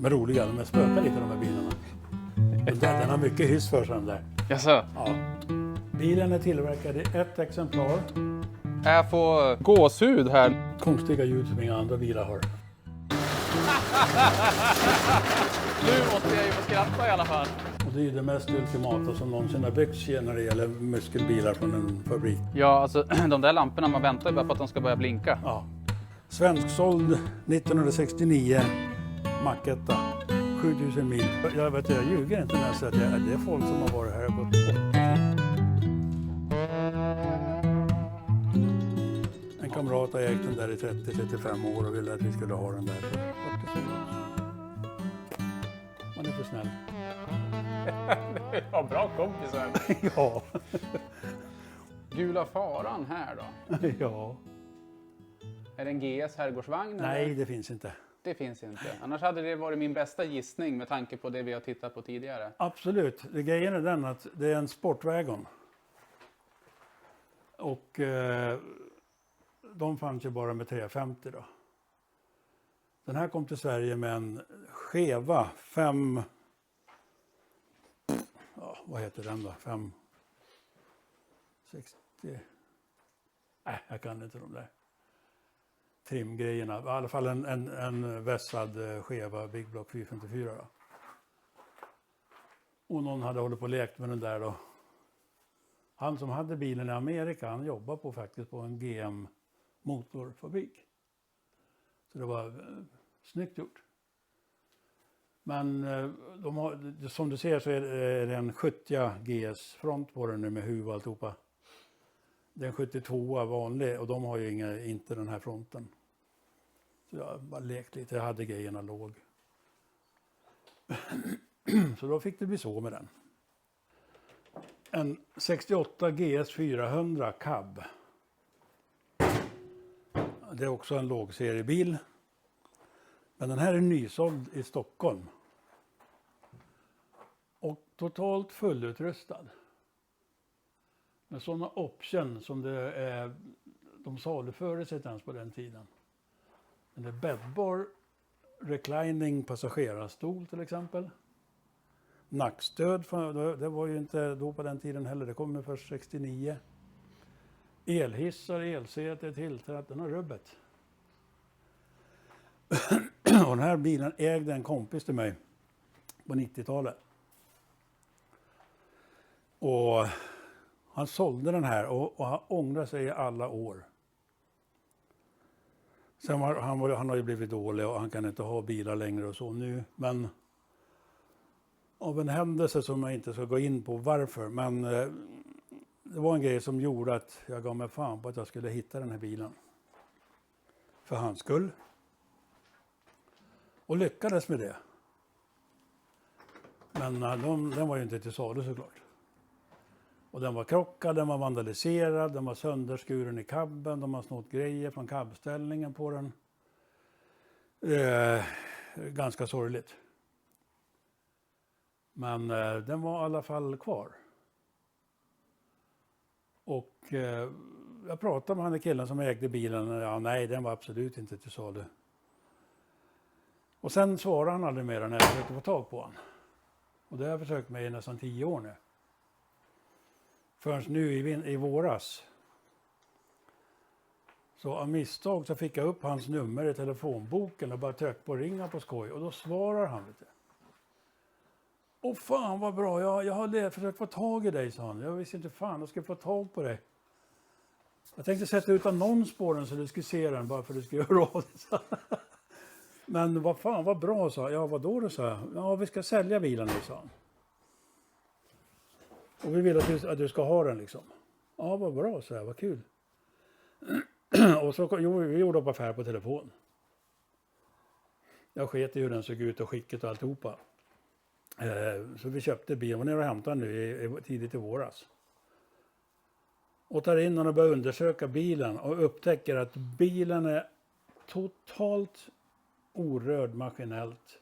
Men roliga, de är spökar lite de här bilarna. Den har mycket hyss för sig den där. Jaså? Ja. Bilen är tillverkad i ett exemplar. Jag får gåshud här. Konstiga ljud som inga andra bilar har. Nu måste jag ju få skratta i alla fall. Och det är det mest ultimata som någonsin har byggts när det gäller muskelbilar från en fabrik. Ja, alltså de där lamporna, man väntar ju bara på att de ska börja blinka. Ja. Svensksåld 1969, Macketta, 7000 mil. Jag ljuger inte när jag säger att det är folk som har varit här på 80. En kamrat har ägt den där i 30-35 år och ville att vi skulle ha den där. Man är för snäll. Ja, bra kompisar. Ja. Gula faran här då. Ja. Är det en GS herrgårdsvagn? Nej, eller? det finns inte. Det finns inte. Annars hade det varit min bästa gissning med tanke på det vi har tittat på tidigare. Absolut. Grejen är den att det är en sportwagon. Och de fanns ju bara med 350 då. Den här kom till Sverige med en skeva 5... Ja, vad heter den då? 560... Nej, jag kan inte de där trimgrejerna. I alla fall en vässad skeva Big Block 454 då. Och någon hade hållit på och lekt med den där då. Han som hade bilen i Amerika, han jobbade faktiskt på en GM motorfabrik. Så det var snyggt gjort. Men som du ser så är det en 70 GS front på den nu med huv och alltihopa. Det är en 72 vanlig och de har ju inte den här fronten. Så jag bara lekt lite, jag hade grejerna låg. Så då fick det bli så med den. En 68 GS 400 cab. Det är också en lågseriebil. Men den här är nysåld i Stockholm. Och totalt fullutrustad. Med sådana option som det är, de salufördes inte ens på den tiden. Men det är bäddbar, reclining passagerarstol till exempel. Nackstöd, det var ju inte då på den tiden heller, det kom först 69. Elhissar, elsäte, tillträtt, den har rubbet. Och den här bilen ägde en kompis till mig på 90-talet. Och han sålde den här och han ångrar sig i alla år. Sen han har ju blivit dålig och han kan inte ha bilar längre och så nu. Men av en händelse som jag inte ska gå in på varför. Men det var en grej som gjorde att jag gav mig fan på att jag skulle hitta den här bilen. För hans skull. Och lyckades med det. Men den var ju inte till salu såklart. Och den var krockad, den var vandaliserad, den var sönderskuren i kabben, de har snott grejer från kabbställningen på den. Ganska sorgligt. Men den var i alla fall kvar. Och jag pratade med den killen som ägde bilen. Ja, nej, den var absolut inte till salu. Och sen svarade han aldrig mer när jag försökte få tag på honom. Och det har jag försökt med i nästan 10 år nu. Förrän nu i våras. Så av misstag så fick jag upp hans nummer i telefonboken och bara tryckte på ringa på skoj. Och då svarar han. Vet du. Åh fan vad bra, jag har försökt få tag i dig, sa han. Jag visste inte fan, jag ska få tag på dig. Jag tänkte sätta ut annons på den så du skulle se den bara för att du skulle göra av det. Men vad fan vad bra, sa jag. Ja, vad då, sa jag. Ja, vi ska sälja bilen nu, sa han. Och vi vill att du ska ha den liksom. Ja, vad bra, så här, vad kul. Och så vi gjorde upp affär på telefon. Jag sket i hur den såg ut och skicket och alltihopa. Så vi köpte bilen, var nere och hämtade nu tidigt i våras. Och tar in och börjar undersöka bilen och upptäcker att bilen är totalt orörd maskinellt.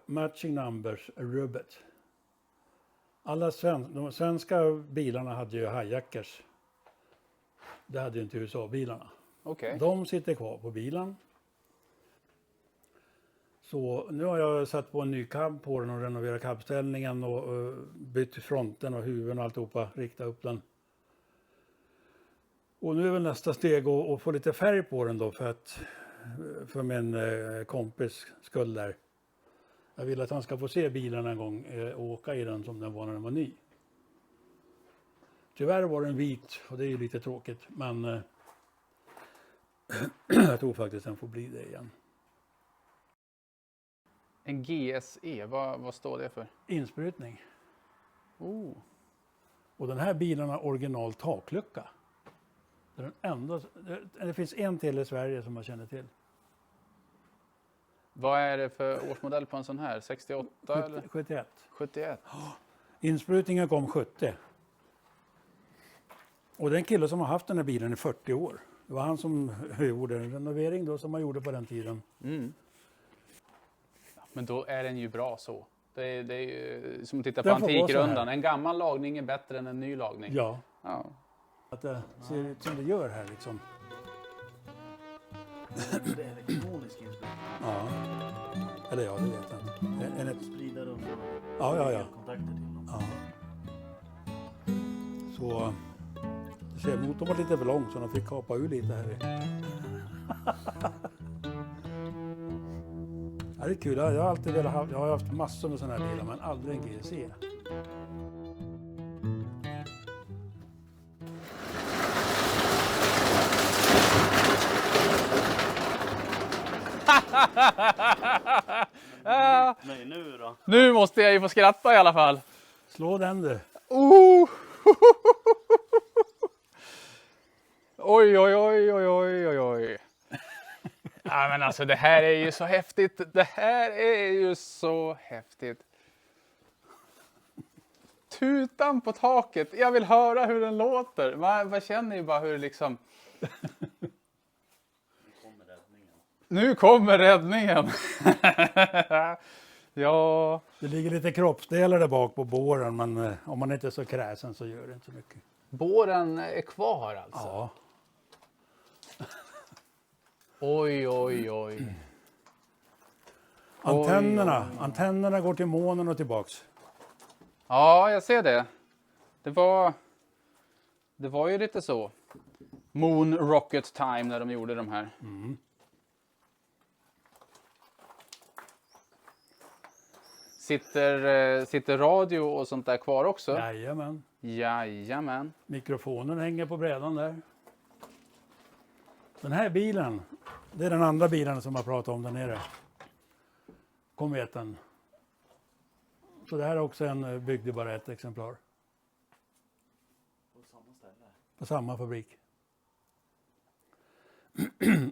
Matching numbers är rubbet. De svenska bilarna hade ju hijackers. Det hade ju inte USA-bilarna. Okej. De sitter kvar på bilen. Så nu har jag satt på en ny cab på den och renoverat cabställningen och bytt fronten och huven och alltihopa, rikta upp den. Och nu är väl nästa steg att få lite färg på den då för min kompis skull där. Jag vill att han ska få se bilen en gång och åka i den som den var när den var ny. Tyvärr var den vit och det är ju lite tråkigt, men jag tror faktiskt den får bli det igen. En GSE, vad står det för? Insprutning. Oh. Och den här bilen har original taklucka. Det är den enda, det finns en till i Sverige som man känner till. Vad är det för årsmodell på en sån här? 68 eller? 71. 71? Insprutningen kom 70. Och det är en kille som har haft den här bilen i 40 år. Det var han som gjorde en renovering då som man gjorde på den tiden. Mm. Men då är den ju bra så. Det är ju som att titta på Den får vara så Antikrundan. här. En gammal lagning är bättre än en ny lagning. Ja, Ja. att det ser ut som det gör här liksom. Det är elektronisk inspelning. Ja. Eller ja, det vet jag inte. Sprida runt Ja. kontakter till dem. Ja. Så det ser motorn var lite för lång så de fick kapa ur lite här. Ja, det är kul. Jag har alltid velat ha, jag har haft massor med sådana här bilar men aldrig en GSE. Nej, nu då? Nu måste jag ju få skratta i alla fall. Slå den du. Oj, oj, oj, oj, oj, oj, oj. Ja, men alltså det här är ju så häftigt. Det här är ju så häftigt. Tutan på taket. Jag vill höra hur den låter. Man känner ju bara hur det liksom... Nu kommer räddningen. Ja. Det ligger lite kroppsdelar där bak på båren men om man inte är så kräsen så gör det inte så mycket. Båren är kvar alltså. Ja. Oj, oj, oj. Antennerna går till månen och tillbaks. Ja, jag ser det. Det var ju lite så. Moon Rocket Time när de gjorde de här. Mm. Sitter radio och sånt där kvar också? Jajamän. Jajamän. Mikrofonen hänger på brädan där. Den här bilen, det är den andra bilen som jag pratade om där nere. Kometen. Så det här är också en, byggde bara ett exemplar. På samma ställe. På samma fabrik.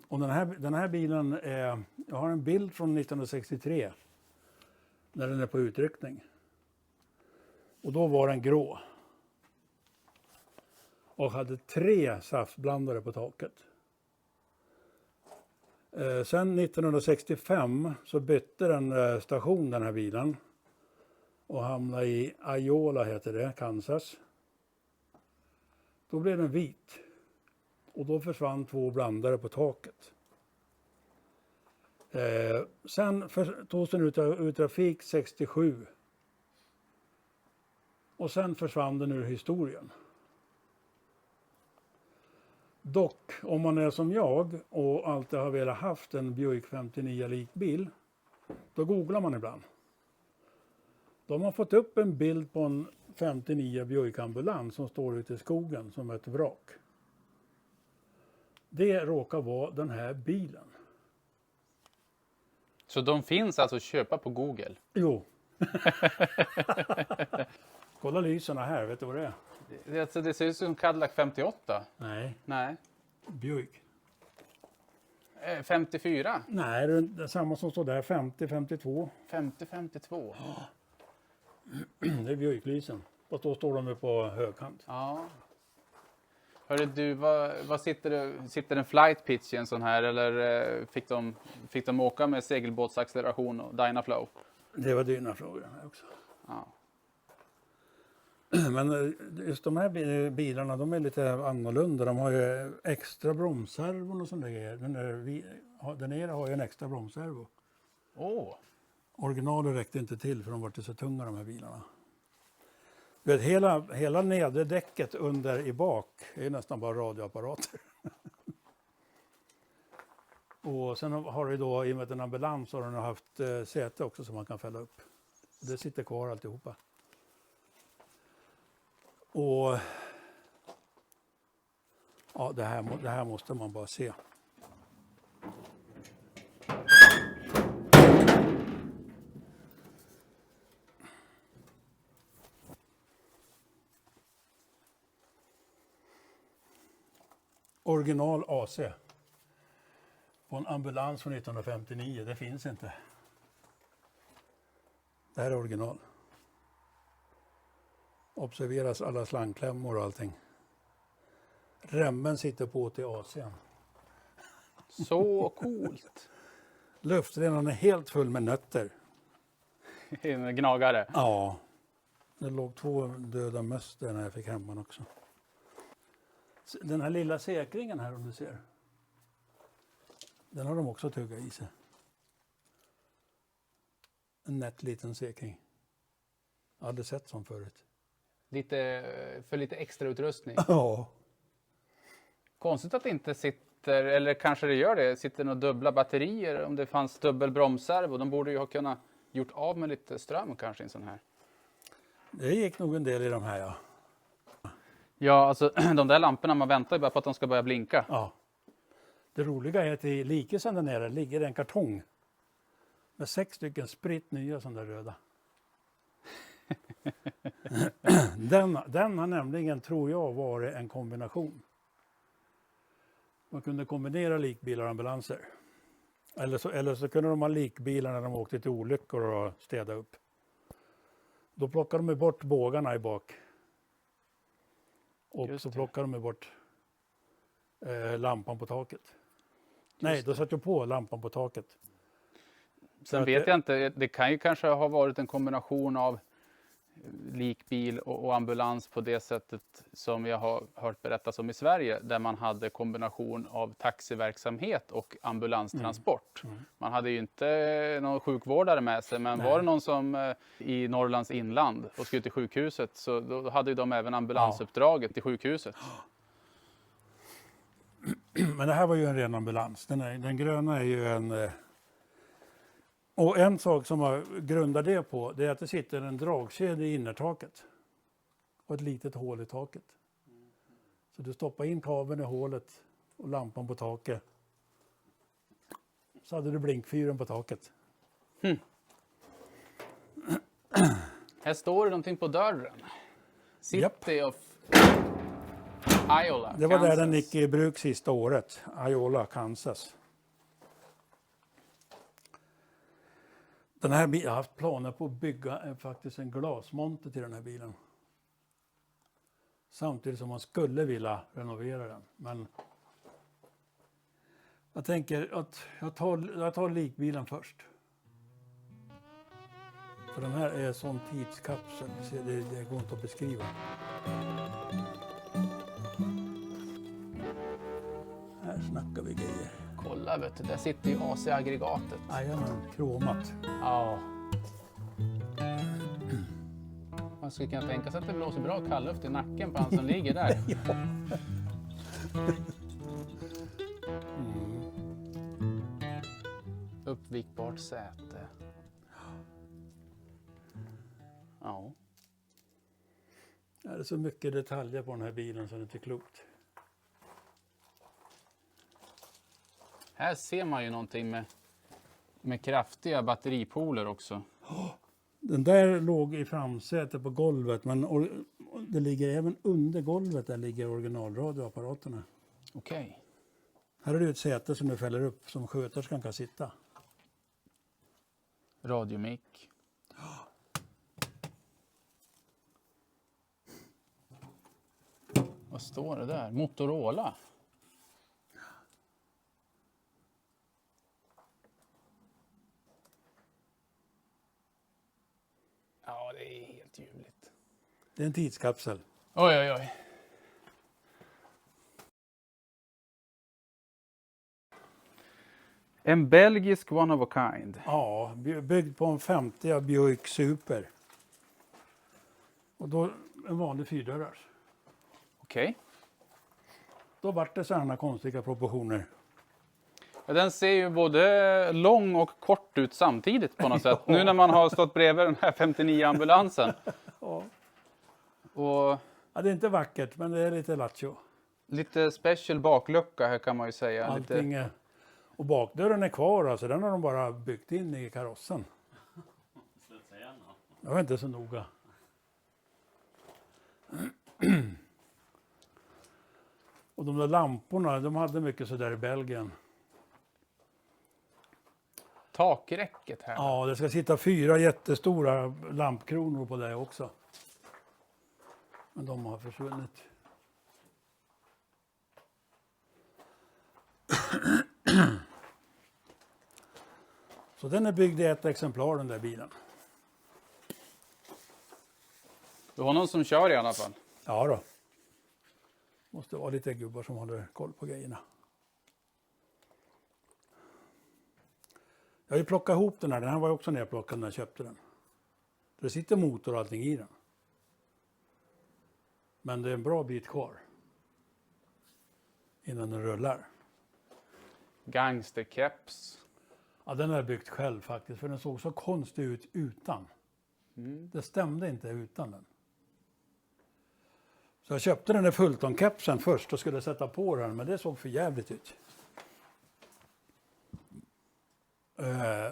Och den här bilen är, jag har en bild från 1963. När den är på utryckning. Och då var den grå. Och hade 3 saftblandare på taket. Sen 1965 så bytte den station den här bilen. Och hamnade i Iola heter det, Kansas. Då blev den vit. Och då försvann 2 blandare på taket. Sen togs den ur trafik 67. Och sen försvann den ur historien. Dock, om man är som jag och alltid har velat haft en Buick 59 likbil, då googlar man ibland. Då har man fått upp en bild på en 59 Buick ambulans som står ute i skogen som ett vrak. Det råkar vara den här bilen. Så de finns alltså att köpa på Google? Jo. Kolla lyserna här, vet du vad det är? Det ser ut som Cadillac 58. Nej, Nej. Buick. 54. Nej, det är samma som står där, 50-52. 50-52. Det är Buick-lysen. Fast då står de ju på högkant. Ja. Hörru du, vad sitter en flight pitch i en sån här eller fick de åka med segelbåtsacceleration och Dynaflow? Det var dina frågor här också. Ja. Men just de här bilarna, de är lite annorlunda. De har ju extra bromsservon och sånt där grejer. Den nere har ju en extra bromsservo. Åh, Originalet räckte inte till för de var så tunga de här bilarna. Du vet, hela nedre däcket under i bak är nästan bara radioapparater. Och sen har du då, i och med att en ambulans har den haft säte också som man kan fälla upp. Det sitter kvar alltihopa. Och ja, det här måste man bara se. Original AC. På en ambulans från 1959. Det finns inte. Det här är original. Observeras alla slangklämmor och allting. Remmen sitter på till AC:n. så coolt. Luftrenaren är helt full med nötter. En gnagare. Ja. Det låg 2 döda möss där när jag fick hem den också. Den här lilla säkringen här om du ser. Den har de också tuggat i sig. En nätt liten säkring. Jag hade sett som förut. För lite extra utrustning. Ja. Konstigt att det inte sitter, eller kanske det gör det, sitter några dubbla batterier om det fanns dubbel bromsservo. De borde ju ha kunnat gjort av med lite ström kanske i en sån här. Det gick nog en del i de här, ja. Ja, alltså de där lamporna, man väntar ju bara på att de ska börja blinka. Ja. Det roliga är att i likesen där nere ligger en kartong med 6 stycken spritt nya sådana där röda. Den har nämligen, tror jag, varit en kombination. Man kunde kombinera likbilar och ambulanser. Eller så kunde de ha likbilar när de åkte till olyckor och städa upp. Då plockade de bort bågarna i bak. Och Just så det. plockade de bort lampan på taket. Nej, då satt jag på lampan på taket. Sen vet jag inte, det kan ju kanske ha varit en kombination av likbil och ambulans på det sättet som jag har hört berättas om i Sverige, där man hade kombination av taxiverksamhet och ambulanstransport. Man hade ju inte någon sjukvårdare med sig, men var det någon som i Norrlands inland och skulle till sjukhuset, så då hade ju de även ambulansuppdraget till sjukhuset. Men det här var ju en ren ambulans. Den gröna är ju en... Och en sak som man grundar det på, det är att det sitter en dragkedja i innertaket. Och ett litet hål i taket. Så du stoppar in kabeln i hålet och lampan på taket. Så hade du blinkfyren på taket. Här står det någonting på dörren. City of Iola, Det var Kansas. där den gick i bruk sista året. Iola, Kansas. Den här bilen, jag har haft planer på att bygga faktiskt en glasmonter till den här bilen. Samtidigt som man skulle vilja renovera den. Men jag tänker att jag tar likbilen först. För den här är en sån tidskapsel, så det går inte att beskriva. Här snackar vi grejer. Kolla, vet du, där sitter ju AC-aggregatet. Jajamän, kromat. Ja. Man skulle kunna tänka sig att det blåser bra kallluft i nacken på han som ligger där. Uppvikbart säte. Ja. Det är så mycket detaljer på den här bilen så det är inte klokt. Här ser man ju någonting med kraftiga batteripoler också. Den där låg i framsätet på golvet, men det ligger även under golvet, där ligger originalradioapparaterna. Okej. Här är det ett säte som du fäller upp som sköterskan kan sitta. Radiomick. Vad står det där? Motorola. Ja, det är helt ljuvligt. Det är en tidskapsel. Oj, oj, oj. En belgisk one of a kind. Ja, byggd på en 50 Buick Super. Och då en vanlig 4-dörrars. Okej. Då vart det sådana konstiga proportioner. Ja, den ser ju både lång och kort ut samtidigt på något sätt. Nu när man har stått bredvid den här 59-ambulansen. Ja. Och Ja, det är inte vackert, men det är lite lattjo. lite special baklucka här kan man ju säga. Allting är... Och bakdörren är kvar, alltså. Den har de bara byggt in i karossen. Slut sig igen då. Jag var inte så noga. Och de där lamporna, de hade mycket sådär i Belgien. Takräcket här. Ja, det ska sitta 4 jättestora lampkronor på det också. Men de har försvunnit. Så den är byggd i ett exemplar, den där bilen. Du har någon som kör i alla fall. Ja då. Måste vara lite gubbar som håller koll på grejerna. Jag har ju plockat ihop den här. Den här var ju också nerplockad när jag köpte den. Det sitter motor och allting i den. Men det är en bra bit kvar. Innan den rullar. Gangsterkeps. Ja, den har jag byggt själv faktiskt. För den såg så konstig ut utan. Det stämde inte utan den. Så jag köpte den där Fulton-kepsen först och skulle sätta på den. Men det såg för jävligt ut.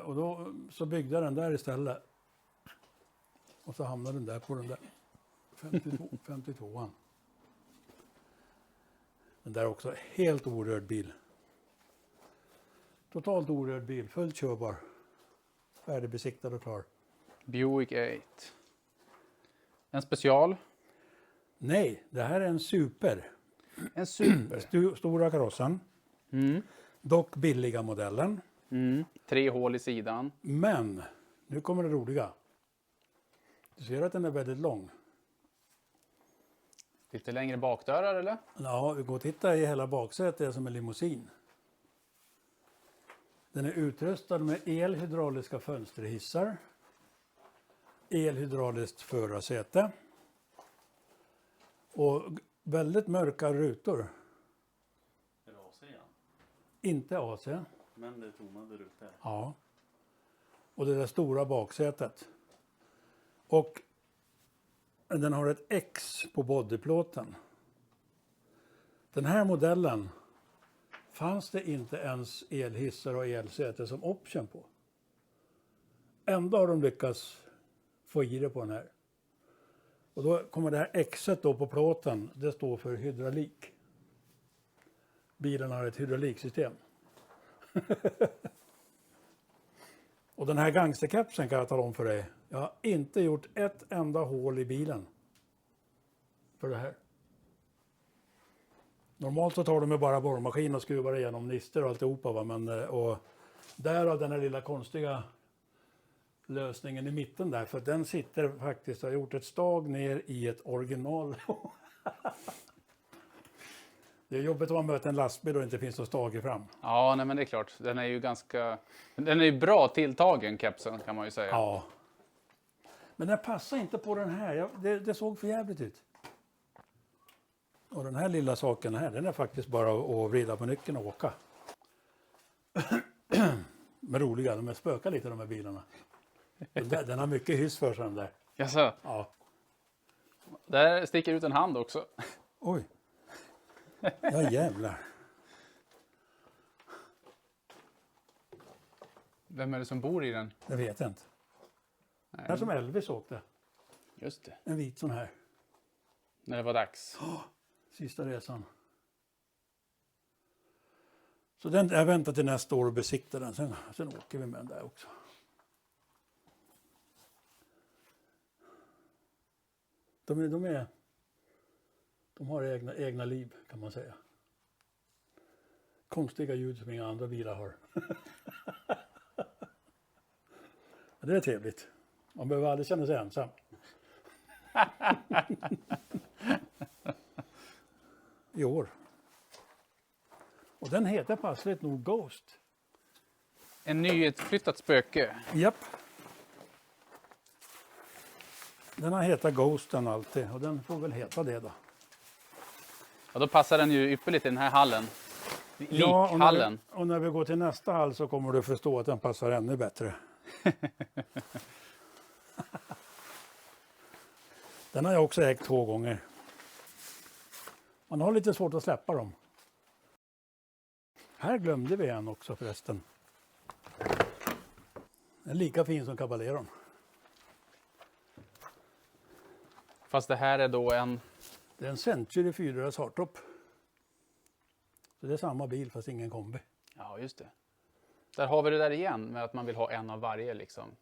Och då så byggde jag den där istället. Och så hamnade den där på den där. 52an. Den där är också helt orörd bil. Totalt orörd bil, fullt körbar. Färdigbesiktad och klar. Buick 8. En special. Nej, det här är en super. En super. Stora karossen. Dock billiga modellen. 3 hål i sidan. Men, nu kommer det roliga. Du ser att den är väldigt lång. Lite längre bakdörrar eller? Ja, vi går och tittar i hela baksätet, det är som en limousin. Den är utrustad med elhydrauliska fönsterhissar. Elhydrauliskt förarsäte. Och väldigt mörka rutor. Är det AC igen? Inte AC. Men det är tonade rutor. Ja. Och det där stora baksätet. Och den har ett X på bodyplåten. Den här modellen fanns det inte ens elhissar och elsäte som option på. Ändå har de lyckats få i det på den här. Och då kommer det här X:et då på plåten, det står för hydraulik. Bilen har ett hydrauliksystem. Och den här gangsterkepsen kan jag tala om för dig. Jag har inte gjort ett enda hål i bilen. För det här. Normalt så tar de ju bara borrmaskin och skruvar igenom nister och alltihopa. Va? Men, och därav den här lilla konstiga lösningen i mitten där. För den sitter faktiskt, har gjort ett stag ner i ett original. Det är jobbigt om man möter en lastbil och inte finns något stag i fram. Ja, nej, men det är klart. Den är ju den är ju bra tilltagen, kepsen kan man ju säga. Ja. Men den passar inte på den här. Det såg för jävligt ut. Och den här lilla saken här, den är faktiskt bara att vrida på nyckeln och åka. Men roliga, de är spökar lite de här bilarna. Den har mycket hyss för sig den där. Jaså? Ja. Där sticker ut en hand också. Oj. Ja jävlar. Vem är det som bor i den? Det vet jag inte. Nej. Det är som Elvis åkte. Just det. En vit sån här. När det var dags. Sista resan. Så den, jag väntar till nästa år och besiktar den. Sen åker vi med den där också. De har egna liv kan man säga. Konstiga ljud som inga andra bilar har. Det är trevligt. Man behöver aldrig känna sig ensam. I år. Och den heter passligt nog Ghost. En nyutflyttat spöke. Japp. Den har hetat Ghosten alltid och den får väl heta det då. Ja, då passar den ju ypperligt i den här hallen. Ja, Likhallen. och när vi går till nästa hall så kommer du förstå att den passar ännu bättre. Den har jag också ägt 2 gånger. Man har lite svårt att släppa dem. Här glömde vi en också förresten. Den är lika fin som Caballeron. Fast det här är då en... Det är en Century 4 hardtop. Så det är samma bil fast ingen kombi. Ja, just det. Där har vi det där igen med att man vill ha en av varje liksom.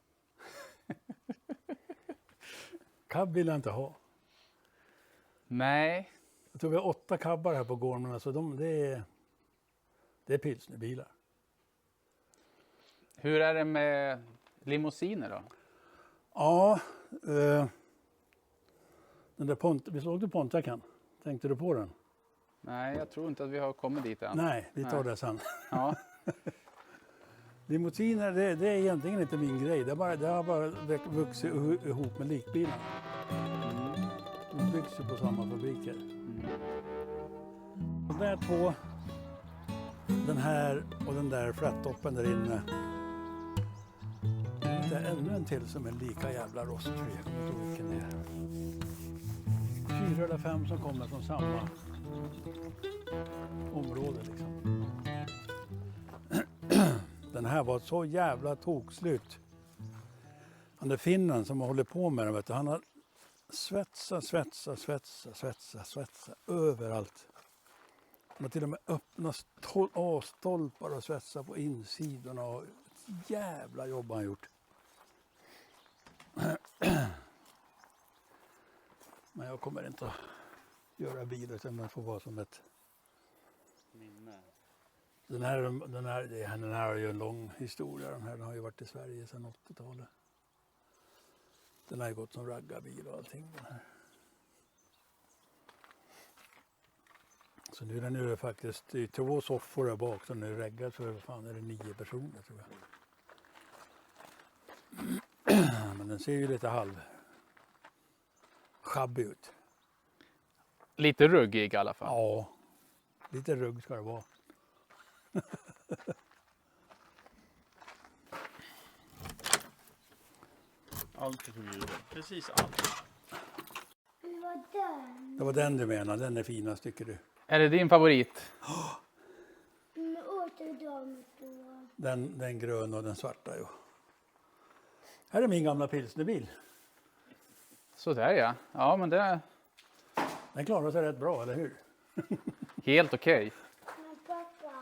Cab vill jag inte ha. Nej. Jag tror vi har 8 cabbar här på gården. Alltså det är pilsnerbilar. Hur är det med limousiner då? Ja, den där vi såg du Pontiacen? Tänkte du på den? Nej, jag tror inte att vi har kommit dit än. Nej, vi tar det sen. Ja. Limousiner, det är egentligen inte min grej. Det har bara vuxit ihop med likbilar. De byggs ju på samma fabriker. Och där 2, den här och den där flattoppen där inne. Det är ännu en till som är lika jävla rostfri. Jag kommer inte ihåg vilken det är. 4 eller 5 som kommer från samma område liksom. Den här var så jävla tokslut. Han är finnen som har hållit på med den, vet du, han har svetsa överallt. Han har till och med öppnat A-stolpar och svetsat på insidorna. Och ett jävla jobb har han gjort. Men jag kommer inte att göra bil utan den får vara som ett Minne. Den här har ju en lång historia. Den här har ju varit i Sverige sedan 80-talet. Den har ju gått som raggarbil och allting. Den här. Så nu är den ju faktiskt i 2 soffor där bak. Så nu är reggad för, fan är det 9 personer tror jag. Men den ser ju lite schabbig ut. Lite ruggig i alla fall. Ja, lite rugg ska det vara. Allt är hjulet. Precis allt. Det var den du menar, den är finast tycker du. Är det din favorit? Den gröna och den svarta ju. Här är min gamla pilsnerbil. Så där ja. Ja, men det är Den klarar sig rätt bra, eller hur? helt okej. Men pappa,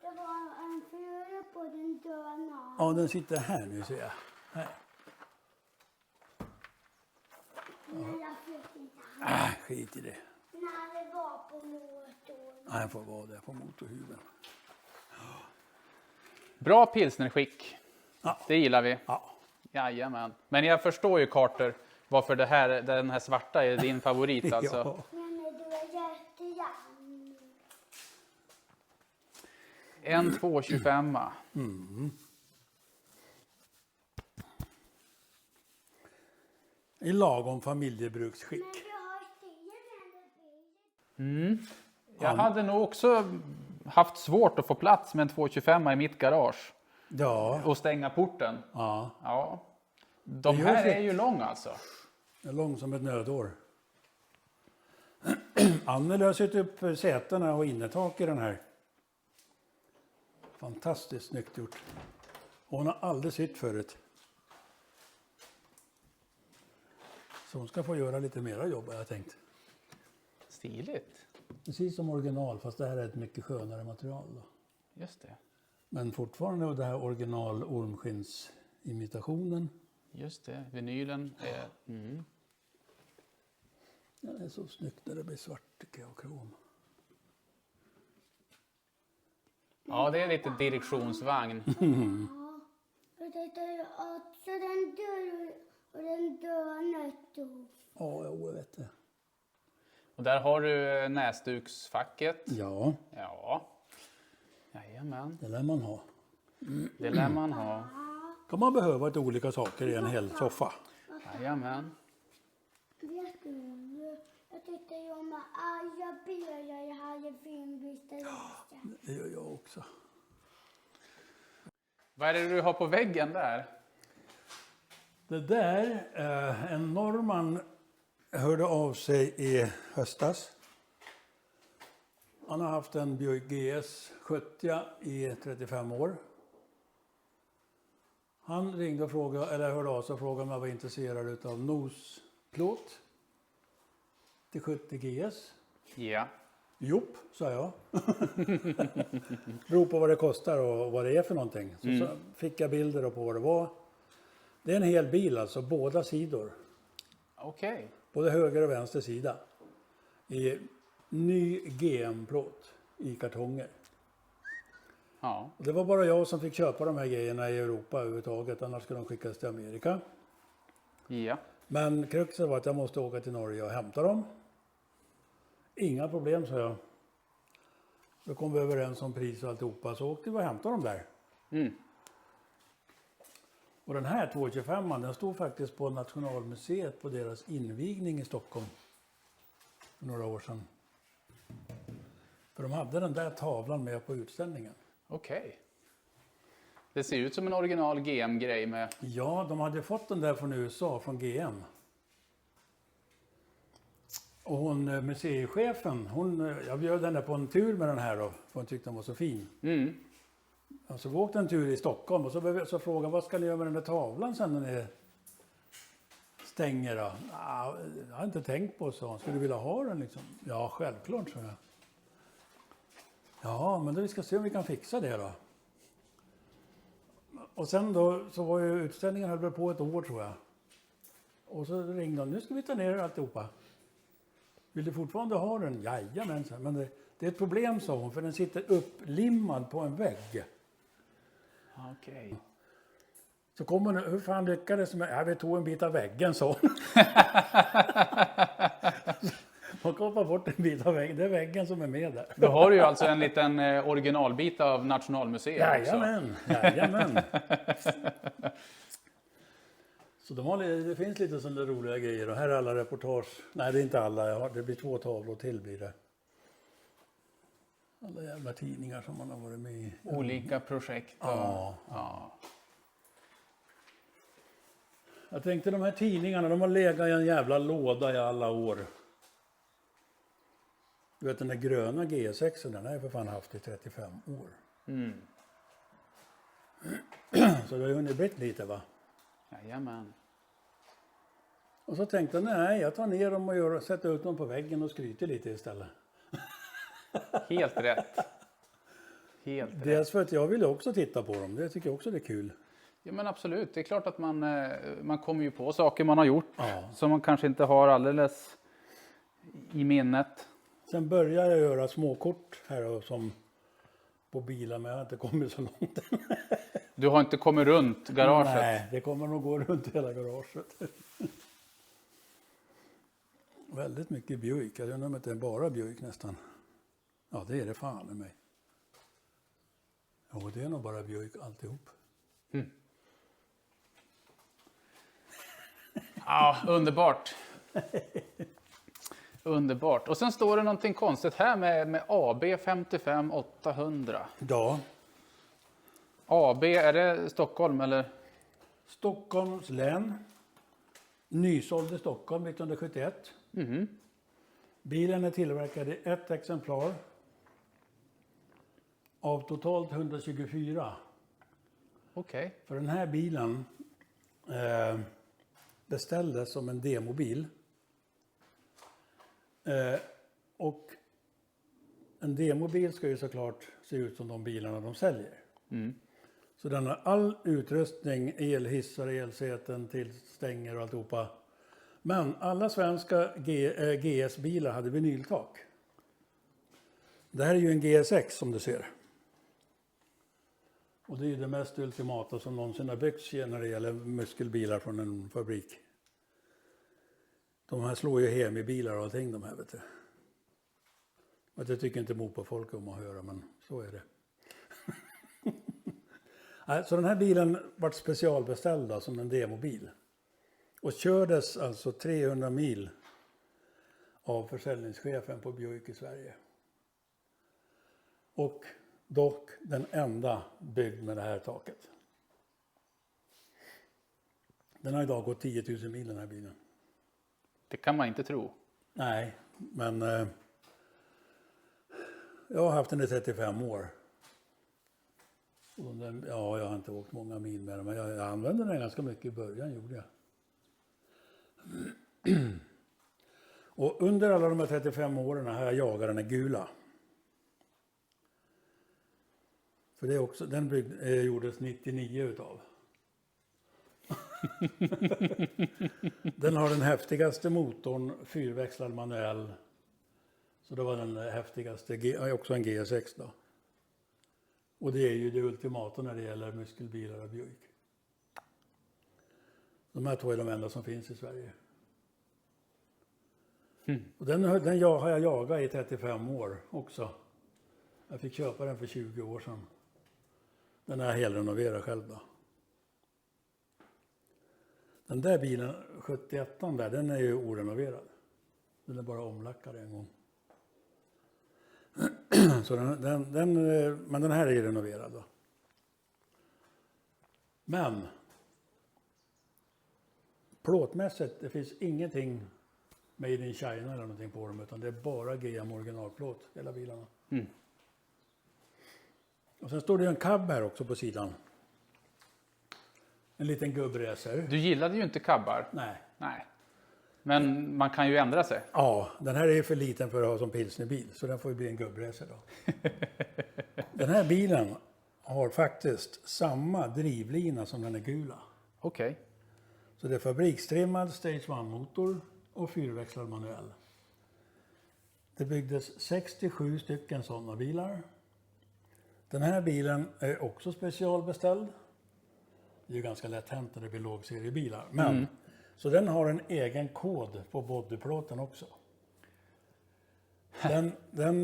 det var en fyra på den dörren. Ja, den sitter här nu ser jag. Här. Men jag fick inte Skit i det. när det var på motorn. Han får vara där på motorhuven. Bra pilsnerskick. Ja. Det gillar vi. Ja. Jajamän. Men jag förstår ju Carter varför den här svarta är din favorit alltså. Ja. Men du är jättejärn. En 225. I lagom familjebruksskick. Men du har stigen med bil. Jag hade nog också haft svårt att få plats med en 225 i mitt garage. Ja. Och stänga porten. Ja. Ja. De Det här gör är ju långa alltså. Den är lång som ett nödår. Anne löser upp sätena och innertak i den här. Fantastiskt snyggt gjort. Och hon har aldrig sytt förut. Så hon ska få göra lite mera jobb har jag tänkt. Stiligt. Precis som original fast det här är ett mycket skönare material. Då. Just det. Men fortfarande det här original ormskinnsimitationen. Just det. Vinylen är... Mm. Den är så snyggt när det blir svart tycker jag och krom. Ja, det är lite direktionsvagn. Ja. Och det är också den dörren och den dörren då. Ja, jag vet det. Och där har du näsduksfacket. Ja, Ja. Jajamän. det lär man ha. Det lär man ha. Kan man behöva till olika saker i en hel soffa. Jajamän. Vet du, jag tyckte ju om alla bilar jag hade finbyte. Det gör jag också. Vad är det du har på väggen där? Det där, en norrman hörde av sig i höstas. Han har haft en Buick GS 70 i 35 år. Han ringde och frågade, eller hörde av sig och frågade om jag var intresserad av nosplåt till 70 GS. Ja. Jopp, sa jag. Beror på vad det kostar och vad det är för någonting. Så fick jag bilder på vad det var. Det är en hel bil alltså, båda sidor. Okej. Både höger och vänster sida. I ny GM-plåt i kartonger. Ja. Och det var bara jag som fick köpa de här grejerna i Europa överhuvudtaget. Annars skulle de skickas till Amerika. Ja. Men kruxet var att jag måste åka till Norge och hämta dem. Inga problem, sa jag. Då kom vi överens om pris och alltihopa. Så åkte vi och hämtade dem där. Mm. Och den här 225 den stod faktiskt på Nationalmuseet på deras invigning i Stockholm. För några år sedan. För de hade den där tavlan med på utställningen. Okej. Det ser ut som en original GM-grej med... Ja, de hade fått den där från USA, från GM. Och hon, museichefen, jag bjöd henne på en tur med den här då, för hon tyckte den var så fin. Mm. Alltså vi åkte en tur i Stockholm och så frågade vad ska ni göra med den där tavlan sen när ni stänger då? Jag har inte tänkt på så. Skulle du vilja ha den liksom? Ja, självklart, så jag. Ja, men då vi ska se om vi kan fixa det då. Och sen då så var ju utställningen höll väl på ett år tror jag. Och så ringde de, nu ska vi ta ner alltihopa. Vill du fortfarande ha den? Jajamensan, men det är ett problem, sa hon, för den sitter upplimmad på en vägg. Okej. Så kom hon, hur fan lyckades med? Ja, vi tog en bit av väggen, sa hon. Man kapar bort en bit av väggen, det är väggen som är med där. Då har du ju alltså en liten originalbit av Nationalmuseet också. Jajamän. Så det finns lite sådana roliga grejer och här är alla reportage. Nej, det är inte alla, det blir 2 tavlor till blir det. Alla jävla tidningar som man har varit med i. Olika projekt. Ja. Ja. Jag tänkte de här tidningarna, de har legat i en jävla låda i alla år. Du vet den där gröna G6, den har jag för fan haft i 35 år. Mm. Så det har ju hunnit blivit lite va. Jajamän. Och så tänkte jag, nej jag tar ner dem och sätter ut dem på väggen och skryter lite istället. Helt rätt. Helt rätt. Dels för att jag vill också titta på dem, det tycker jag också det är kul. Ja men absolut, det är klart att man kommer ju på saker man har gjort. Ja. Som man kanske inte har alldeles i minnet. Sen börjar jag göra småkort här då, som på bilar, men jag har inte kommit så långt. Du har inte kommit runt garaget? Nej, det kommer nog gå runt hela garaget. Väldigt mycket Buick, jag undrar om det är bara Buick nästan. Ja, det är det fan med mig. Jo, det är nog bara Buick alltihop. Ja, underbart. Underbart. Och sen står det någonting konstigt här med AB 55 800. Ja, AB, är det Stockholm eller? Stockholms län. Nysåld i Stockholm 1971. Mhm. Bilen är tillverkad i ett exemplar. Av totalt 124. Okej. För den här bilen beställdes som en demobil. Och en demobil ska ju såklart se ut som de bilarna de säljer. Mm. Så den har all utrustning, elhissar, elsäten, till stänger och alltihopa. Men alla svenska GS-bilar hade vinyltak. Det här är ju en GS6 som du ser. Och det är ju det mest ultimata som någonsin har byggts när det gäller muskelbilar från en fabrik. De här slår ju hemibilar och allting de här vet du. Och det tycker inte Mopa-folk om att höra, men så är det. Så den här bilen var specialbeställd då, som en demobil. Och kördes alltså 300 mil av försäljningschefen på Buick i Sverige. Och dock den enda byggd med det här taket. Den har idag gått 10 000 mil den här bilen. Det kan man inte tro. Nej, men jag har haft den i 35 år. Och den, ja, jag har inte åkt många mil med den, men jag använde den ganska mycket i början, gjorde jag. Och under alla de här 35 åren har jag jagat den här gula. För det är också, den gjordes 99 utav. Den har den häftigaste motorn, fyrväxlad manuell. Så det var den häftigaste, också en GS6 då. Och det är ju det ultimata när det gäller muskelbilar och Buick. De här två är de enda som finns i Sverige. Och den har jag jagat i 35 år också. Jag fick köpa den för 20 år sedan. Den är helrenoverad själv då. Den där bilen, 71an där, den är ju orenoverad. Den är bara omlackad en gång. Så men den här är ju renoverad då. Men plåtmässigt, det finns ingenting made in China eller någonting på dem, utan det är bara GM originalplåt, hela bilarna. Mm. Och sen står det en cab här också på sidan. En liten gubbracer. Du gillade ju inte cabbar. Nej. Nej. Men man kan ju ändra sig. Ja, den här är ju för liten för att ha som pilsnerbil, så den får ju bli en gubbracer då. Den här bilen har faktiskt samma drivlina som den är gula. Okej. Så det är fabrikstrimmad Stage 1-motor och fyrväxlad manuell. Det byggdes 67 stycken sådana bilar. Den här bilen är också specialbeställd. Det är ju ganska lätt hänt när det blir lågseriebilar. Men, så den har en egen kod på bodyplåten också. Den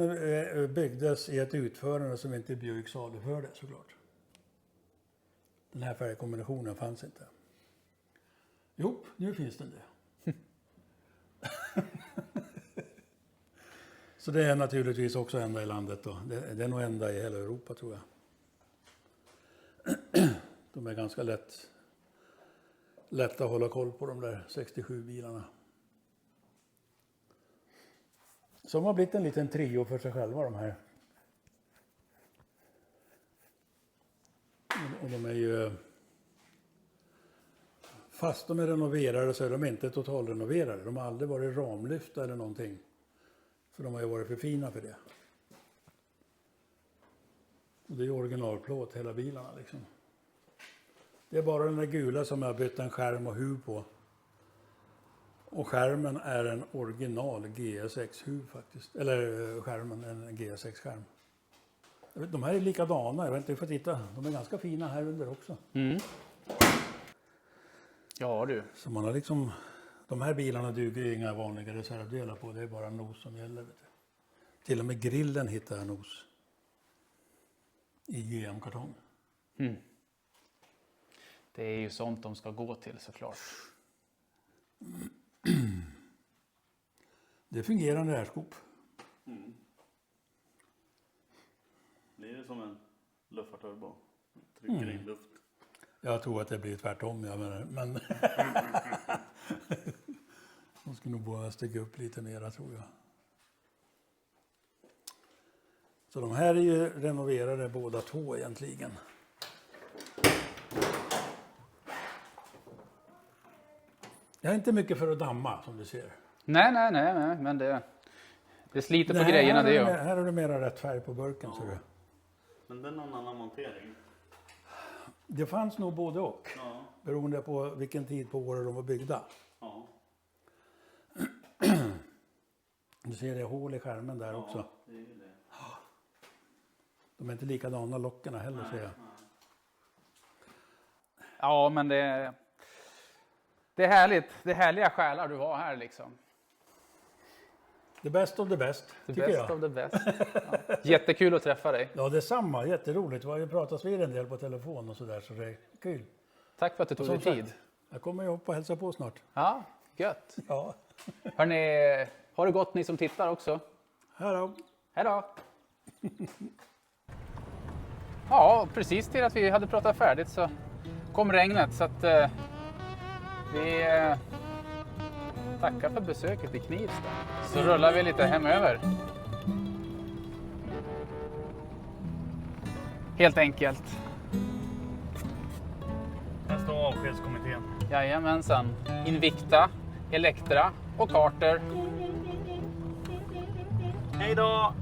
byggdes i ett utförande som inte Buick saluförde såklart. Den här färgkombinationen fanns inte. Jo, nu finns den det. Så det är naturligtvis också enda i landet då. Det är nog enda i hela Europa tror jag. De är ganska lätta att hålla koll på de där 67 bilarna. Som har blivit en liten trio för sig själva de här. Och de är ju, fast de är renoverade så är de inte totalrenoverade. De har aldrig varit ramlyfta eller någonting. För de har ju varit för fina för det. Och det är originalplåt hela bilarna liksom. Det är bara den där gula som jag har bytt en skärm och huv på. Och skärmen är en original GS6-huv faktiskt. Eller skärmen, en GS6-skärm. De här är likadana, jag vet inte, vi får titta. De är ganska fina här under också. Mm. Ja du. Så man har liksom, de här bilarna duger ju inga vanliga reservdelar på, det är bara nos som gäller. Vet du. Till och med grillen hittar jag nos. I GM-kartong. Mm. Det är ju sånt de ska gå till såklart. Det är fungerande rärskop. Mm. Blir det som en luffarturbo? Trycker in luft. Jag tror att det blir tvärtom. Men de ska nog bara stiga upp lite mera tror jag. Så de här är ju renoverade båda två egentligen. Jag är inte mycket för att damma som du ser. Nej, men det sliter på grejerna det gör. Här har du mera rätt färg på burken. Ja. Ser du. Men den har en annan montering. Det fanns nog både och. Ja. Beroende på vilken tid på året de var byggda. Ja. Du ser det hål i skärmen där också. Ja, det är ju det. De är inte likadana lockarna heller ser jag. Ja, men det är härligt. Det är härliga själar du har här liksom. The best of the best, The tycker best jag. of the best. Ja. Jättekul att träffa dig. Ja, det är samma. Jätteroligt. Vi har ju pratat vid en del på telefon och sådär, så det är kul. Tack för att du tog dig Som tid. sagt, jag kommer ju upp och hälsa på snart. Ja, gött. Ja, Hörrni, ha det gott ni som tittar också. här då. Hej då! Ja, precis till att vi hade pratat färdigt så kom regnet, så att vi tackar för besöket i Knivsta. Så rullar vi lite hemöver. Helt enkelt. Här står avskedskommittén. Jajamensan. Invicta, Elektra och Carter. Hej då!